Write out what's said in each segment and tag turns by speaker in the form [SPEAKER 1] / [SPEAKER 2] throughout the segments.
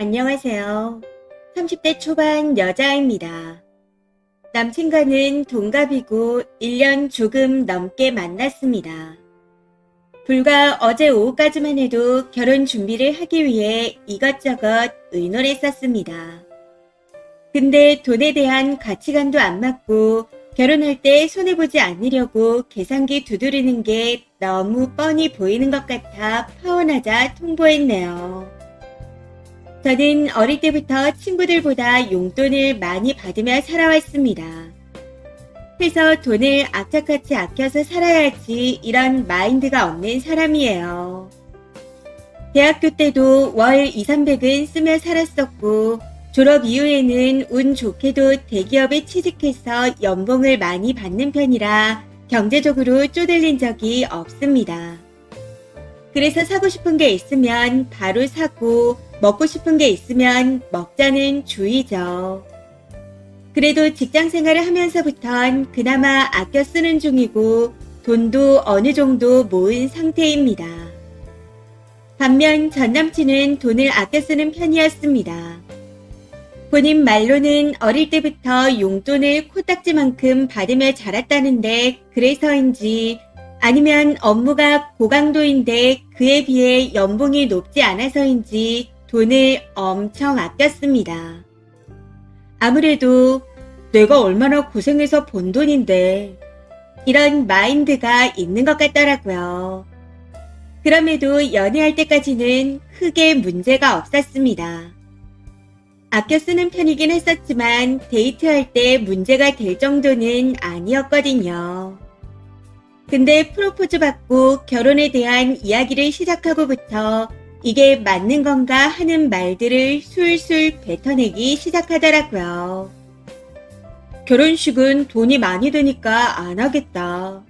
[SPEAKER 1] 안녕하세요. 30대 초반 여자입니다. 남친과는 동갑이고 1년 조금 넘게 만났습니다. 불과 어제 오후까지만 해도 결혼 준비를 하기 위해 이것저것 의논했었습니다. 근데 돈에 대한 가치관도 안 맞고 결혼할 때 손해보지 않으려고 계산기 두드리는 게 너무 뻔히 보이는 것 같아 파혼하자 통보했네요. 저는 어릴 때부터 친구들보다 용돈을 많이 받으며 살아왔습니다. 그래서 돈을 악착같이 아껴서 살아야지 이런 마인드가 없는 사람이에요. 대학교 때도 월 2, 300은 쓰며 살았었고 졸업 이후에는 운 좋게도 대기업에 취직해서 연봉을 많이 받는 편이라 경제적으로 쪼들린 적이 없습니다. 그래서 사고 싶은 게 있으면 바로 사고 먹고 싶은 게 있으면 먹자는 주의죠. 그래도 직장 생활을 하면서부턴 그나마 아껴 쓰는 중이고 돈도 어느 정도 모은 상태입니다. 반면 전 남친은 돈을 아껴 쓰는 편이었습니다. 본인 말로는 어릴 때부터 용돈을 코딱지만큼 받으며 자랐다는데 그래서인지 아니면 업무가 고강도인데 그에 비해 연봉이 높지 않아서인지 돈을 엄청 아꼈습니다. 아무래도 내가 얼마나 고생해서 번 돈인데 이런 마인드가 있는 것 같더라고요. 그럼에도 연애할 때까지는 크게 문제가 없었습니다. 아껴 쓰는 편이긴 했었지만 데이트할 때 문제가 될 정도는 아니었거든요. 근데 프로포즈 받고 결혼에 대한 이야기를 시작하고부터 이게 맞는 건가 하는 말들을 술술 뱉어내기 시작하더라고요. 결혼식은 돈이 많이 드니까 안 하겠다.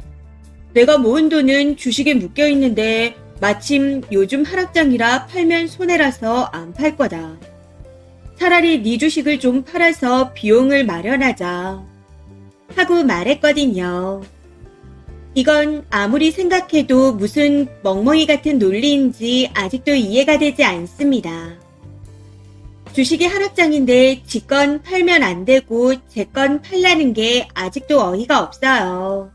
[SPEAKER 1] 내가 모은 돈은 주식에 묶여 있는데 마침 요즘 하락장이라 팔면 손해라서 안 팔 거다. 차라리 네 주식을 좀 팔아서 비용을 마련하자. 하고 말했거든요. 이건 아무리 생각해도 무슨 멍멍이 같은 논리인지 아직도 이해가 되지 않습니다. 주식이 하락장인데 지 건 팔면 안 되고 제 건 팔라는 게 아직도 어이가 없어요.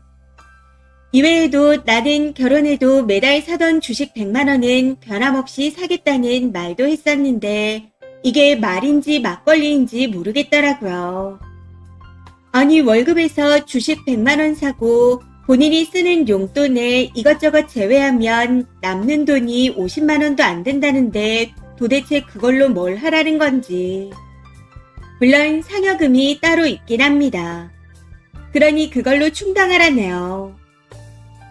[SPEAKER 1] 이외에도 나는 결혼해도 매달 사던 주식 100만 원은 변함없이 사겠다는 말도 했었는데 이게 말인지 막걸리인지 모르겠더라고요. 아니 월급에서 주식 100만 원 사고 본인이 쓰는 용돈을 이것저것 제외하면 남는 돈이 50만 원도 안 된다는데 도대체 그걸로 뭘 하라는 건지. 물론 상여금이 따로 있긴 합니다. 그러니 그걸로 충당하라네요.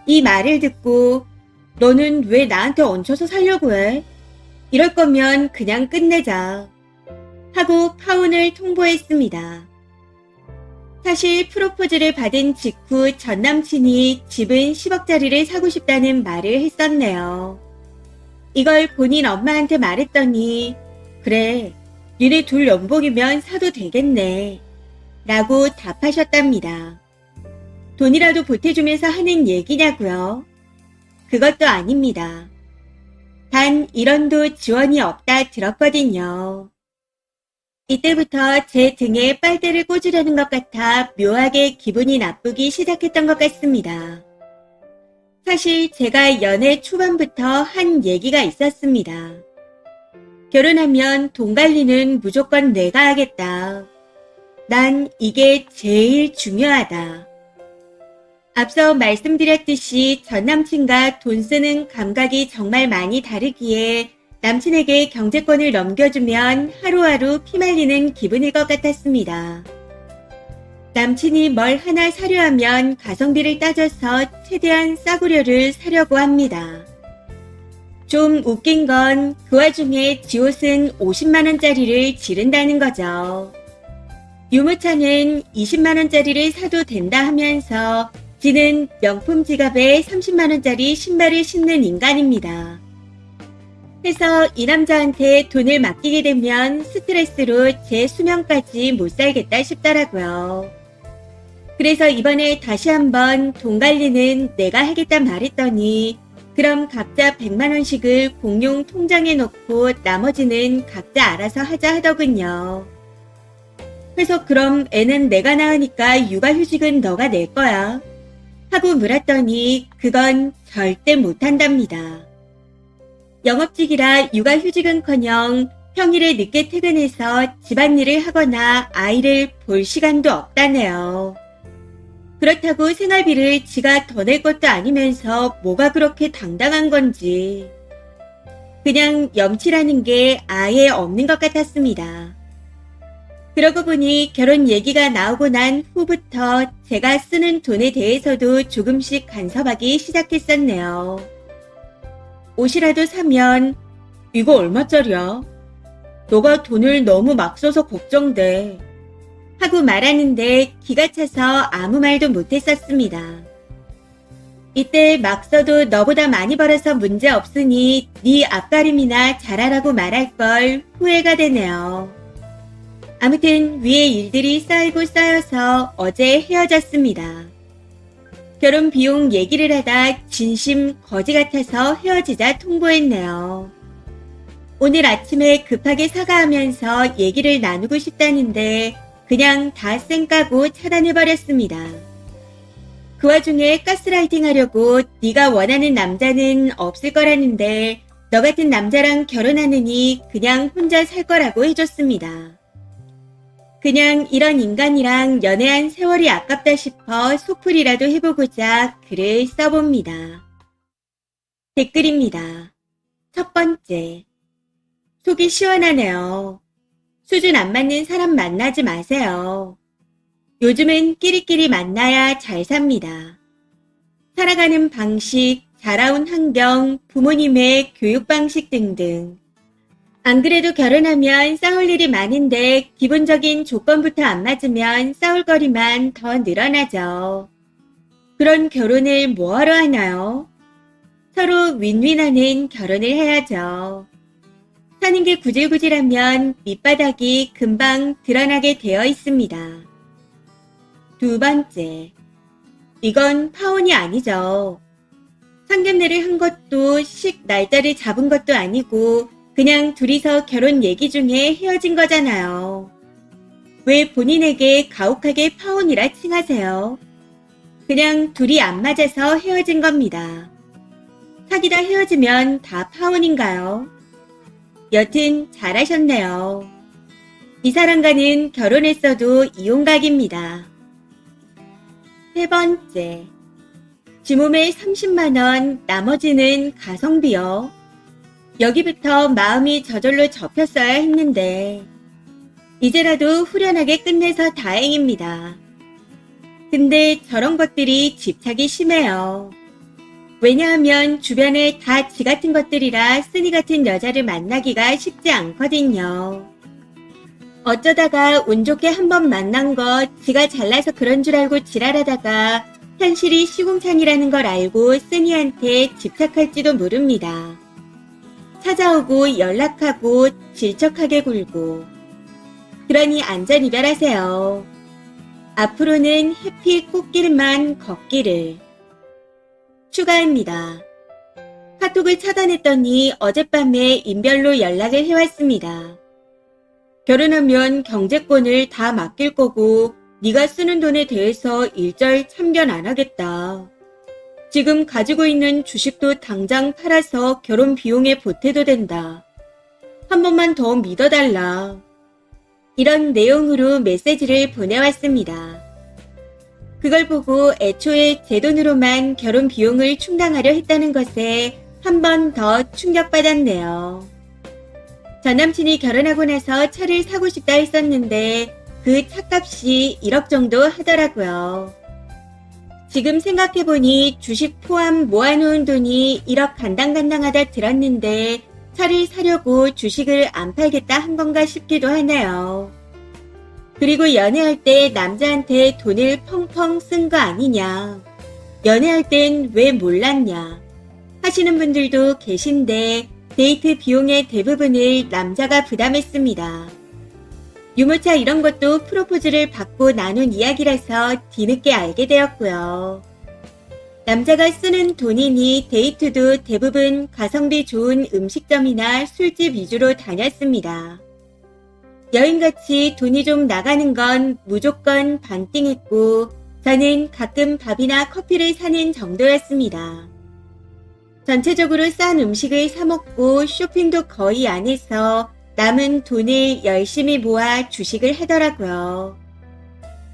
[SPEAKER 1] 이 말을 듣고 너는 왜 나한테 얹혀서 살려고 해? 이럴 거면 그냥 끝내자. 하고 파혼을 통보했습니다. 사실 프로포즈를 받은 직후 전 남친이 집은 10억짜리를 사고 싶다는 말을 했었네요. 이걸 본인 엄마한테 말했더니 그래, 니네 둘 연봉이면 사도 되겠네. 라고 답하셨답니다. 돈이라도 보태주면서 하는 얘기냐고요? 그것도 아닙니다. 단 1원도 지원이 없다 들었거든요. 이때부터 제 등에 빨대를 꽂으려는 것 같아 묘하게 기분이 나쁘기 시작했던 것 같습니다. 사실 제가 연애 초반부터 한 얘기가 있었습니다. 결혼하면 돈 관리는 무조건 내가 하겠다. 난 이게 제일 중요하다. 앞서 말씀드렸듯이 전 남친과 돈 쓰는 감각이 정말 많이 다르기에 남친에게 경제권을 넘겨주면 하루하루 피말리는 기분일 것 같았습니다. 남친이 뭘 하나 사려 하면 가성비를 따져서 최대한 싸구려를 사려고 합니다. 좀 웃긴 건 그 와중에 지 옷은 50만원짜리를 지른다는 거죠. 유모차는 20만원짜리를 사도 된다 하면서 지는 명품 지갑에 30만원짜리 신발을 신는 인간입니다. 해서 이 남자한테 돈을 맡기게 되면 스트레스로 제 수명까지 못 살겠다 싶더라고요. 그래서 이번에 다시 한번 돈 관리는 내가 하겠다 말했더니 그럼 각자 100만 원씩을 공용 통장에 넣고 나머지는 각자 알아서 하자 하더군요. 그래서 그럼 애는 내가 낳으니까 육아휴직은 너가 낼 거야. 하고 물었더니 그건 절대 못한답니다. 영업직이라 육아휴직은커녕 평일에 늦게 퇴근해서 집안일을 하거나 아이를 볼 시간도 없다네요. 그렇다고 생활비를 지가 더 낼 것도 아니면서 뭐가 그렇게 당당한 건지. 그냥 염치라는 게 아예 없는 것 같았습니다. 그러고 보니 결혼 얘기가 나오고 난 후부터 제가 쓰는 돈에 대해서도 조금씩 간섭하기 시작했었네요. 옷이라도 사면 이거 얼마짜리야? 너가 돈을 너무 막 써서 걱정돼. 하고 말하는데 기가 차서 아무 말도 못했었습니다. 이때 막 써도 너보다 많이 벌어서 문제 없으니 네 앞가림이나 잘하라고 말할 걸 후회가 되네요. 아무튼 위에 일들이 쌓이고 쌓여서 어제 헤어졌습니다. 결혼 비용 얘기를 하다 진심 거지 같아서 헤어지자 통보했네요. 오늘 아침에 급하게 사과하면서 얘기를 나누고 싶다는데 그냥 다 쌩까고 차단해버렸습니다. 그 와중에 가스라이팅 하려고 네가 원하는 남자는 없을 거라는데 너 같은 남자랑 결혼하느니 그냥 혼자 살 거라고 해줬습니다. 그냥 이런 인간이랑 연애한 세월이 아깝다 싶어 속풀이라도 해보고자 글을 써봅니다. 댓글입니다. 첫 번째. 속이 시원하네요. 수준 안 맞는 사람 만나지 마세요. 요즘은 끼리끼리 만나야 잘 삽니다. 살아가는 방식, 자라온 환경, 부모님의 교육 방식 등등. 안 그래도 결혼하면 싸울 일이 많은데 기본적인 조건부터 안 맞으면 싸울 거리만 더 늘어나죠. 그런 결혼을 뭐하러 하나요? 서로 윈윈하는 결혼을 해야죠. 사는 게 구질구질하면 밑바닥이 금방 드러나게 되어 있습니다. 두 번째, 이건 파혼이 아니죠. 상견례를 한 것도 식 날짜를 잡은 것도 아니고 그냥 둘이서 결혼 얘기 중에 헤어진 거잖아요. 왜 본인에게 가혹하게 파혼이라 칭하세요? 그냥 둘이 안 맞아서 헤어진 겁니다. 사귀다 헤어지면 다 파혼인가요? 여튼 잘하셨네요. 이 사람과는 결혼했어도 이혼각입니다. 세 번째, 지 몸에 30만 원, 나머지는 가성비요. 여기부터 마음이 저절로 접혔어야 했는데 이제라도 후련하게 끝내서 다행입니다. 근데 저런 것들이 집착이 심해요. 왜냐하면 주변에 다 지 같은 것들이라 쓰니 같은 여자를 만나기가 쉽지 않거든요. 어쩌다가 운 좋게 한번 만난 것 지가 잘나서 그런 줄 알고 지랄하다가 현실이 시궁창이라는 걸 알고 쓰니한테 집착할지도 모릅니다. 찾아오고 연락하고 질척하게 굴고. 그러니 안전이별하세요. 앞으로는 해피 꽃길만 걷기를. 추가입니다. 카톡을 차단했더니 어젯밤에 인별로 연락을 해왔습니다. 결혼하면 경제권을 다 맡길 거고 네가 쓰는 돈에 대해서 일절 참견 안 하겠다. 지금 가지고 있는 주식도 당장 팔아서 결혼 비용에 보태도 된다. 한 번만 더 믿어달라. 이런 내용으로 메시지를 보내왔습니다. 그걸 보고 애초에 제 돈으로만 결혼 비용을 충당하려 했다는 것에 한 번 더 충격받았네요. 전 남친이 결혼하고 나서 차를 사고 싶다 했었는데 그 차값이 1억 정도 하더라고요. 지금 생각해보니 주식 포함 모아놓은 돈이 1억 간당간당하다 들었는데 차를 사려고 주식을 안 팔겠다 한 건가 싶기도 하네요. 그리고 연애할 때 남자한테 돈을 펑펑 쓴 거 아니냐. 연애할 땐 왜 몰랐냐. 하시는 분들도 계신데 데이트 비용의 대부분을 남자가 부담했습니다. 유모차 이런 것도 프로포즈를 받고 나눈 이야기라서 뒤늦게 알게 되었고요. 남자가 쓰는 돈이니 데이트도 대부분 가성비 좋은 음식점이나 술집 위주로 다녔습니다. 여행같이 돈이 좀 나가는 건 무조건 반띵했고 저는 가끔 밥이나 커피를 사는 정도였습니다. 전체적으로 싼 음식을 사 먹고 쇼핑도 거의 안 해서 남은 돈을 열심히 모아 주식을 하더라고요.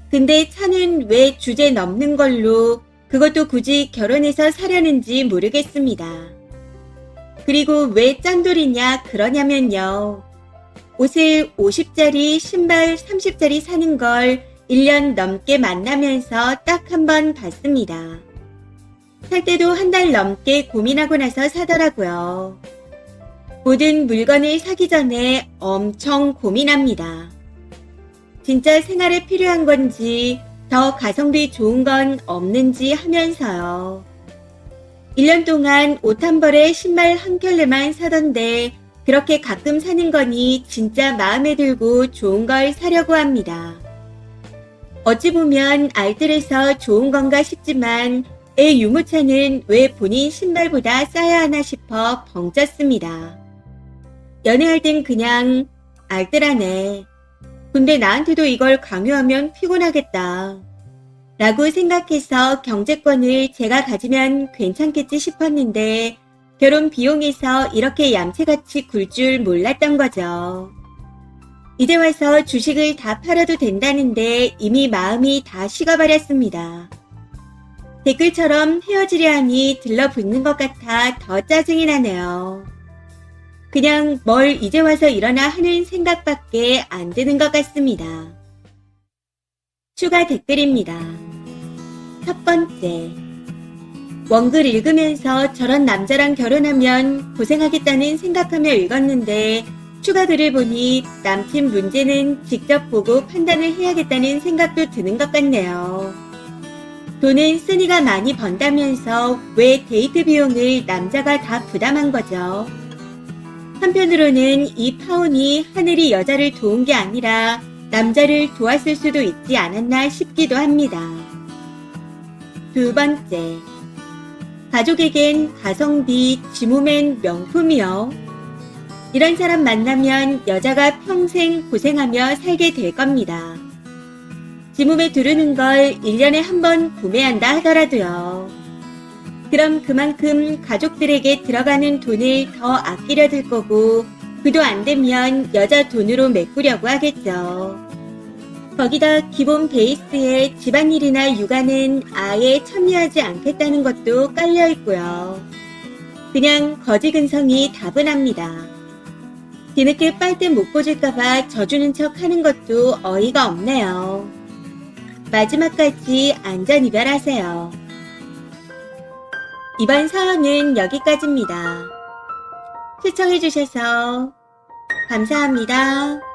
[SPEAKER 1] 근데 차는 왜 주제 넘는 걸로 그것도 굳이 결혼해서 사려는지 모르겠습니다. 그리고 왜 짠돌이냐 그러냐면요. 옷을 50짜리, 신발 30짜리 사는 걸 1년 넘게 만나면서 딱 한 번 봤습니다. 살 때도 한 달 넘게 고민하고 나서 사더라고요. 모든 물건을 사기 전에 엄청 고민합니다. 진짜 생활에 필요한 건지 더 가성비 좋은 건 없는지 하면서요. 1년 동안 옷 한 벌에 신발 한 켤레만 사던데 그렇게 가끔 사는 거니 진짜 마음에 들고 좋은 걸 사려고 합니다. 어찌 보면 알뜰해서 좋은 건가 싶지만 애 유모차는 왜 본인 신발보다 싸야 하나 싶어 벙쪘습니다. 연애할 땐 그냥 알뜰하네. 근데 나한테도 이걸 강요하면 피곤하겠다. 라고 생각해서 경제권을 제가 가지면 괜찮겠지 싶었는데 결혼 비용에서 이렇게 얌체같이 굴 줄 몰랐던 거죠. 이제 와서 주식을 다 팔아도 된다는데 이미 마음이 다 식어버렸습니다. 댓글처럼 헤어지려 하니 들러붙는 것 같아 더 짜증이 나네요. 그냥 뭘 이제 와서 일어나 하는 생각밖에 안 드는 것 같습니다. 추가 댓글입니다. 첫 번째, 원글 읽으면서 저런 남자랑 결혼하면 고생하겠다는 생각하며 읽었는데 추가 글을 보니 남친 문제는 직접 보고 판단을 해야겠다는 생각도 드는 것 같네요. 돈은 쓴이가 많이 번다면서 왜 데이트 비용을 남자가 다 부담한 거죠? 한편으로는 이 파혼이 하늘이 여자를 도운 게 아니라 남자를 도왔을 수도 있지 않았나 싶기도 합니다. 두 번째, 가족에겐 가성비, 지무맨 명품이요. 이런 사람 만나면 여자가 평생 고생하며 살게 될 겁니다. 지몸에 두르는 걸 1년에 한 번 구매한다 하더라도요. 그럼 그만큼 가족들에게 들어가는 돈을 더 아끼려 들 거고 그도 안 되면 여자 돈으로 메꾸려고 하겠죠. 거기다 기본 베이스에 집안일이나 육아는 아예 참여하지 않겠다는 것도 깔려 있고요. 그냥 거지 근성이 다분합니다. 뒤늦게 빨대 못 꽂을까봐 져주는 척 하는 것도 어이가 없네요. 마지막까지 안전이별하세요. 이번 사연은 여기까지입니다. 시청해주셔서 감사합니다.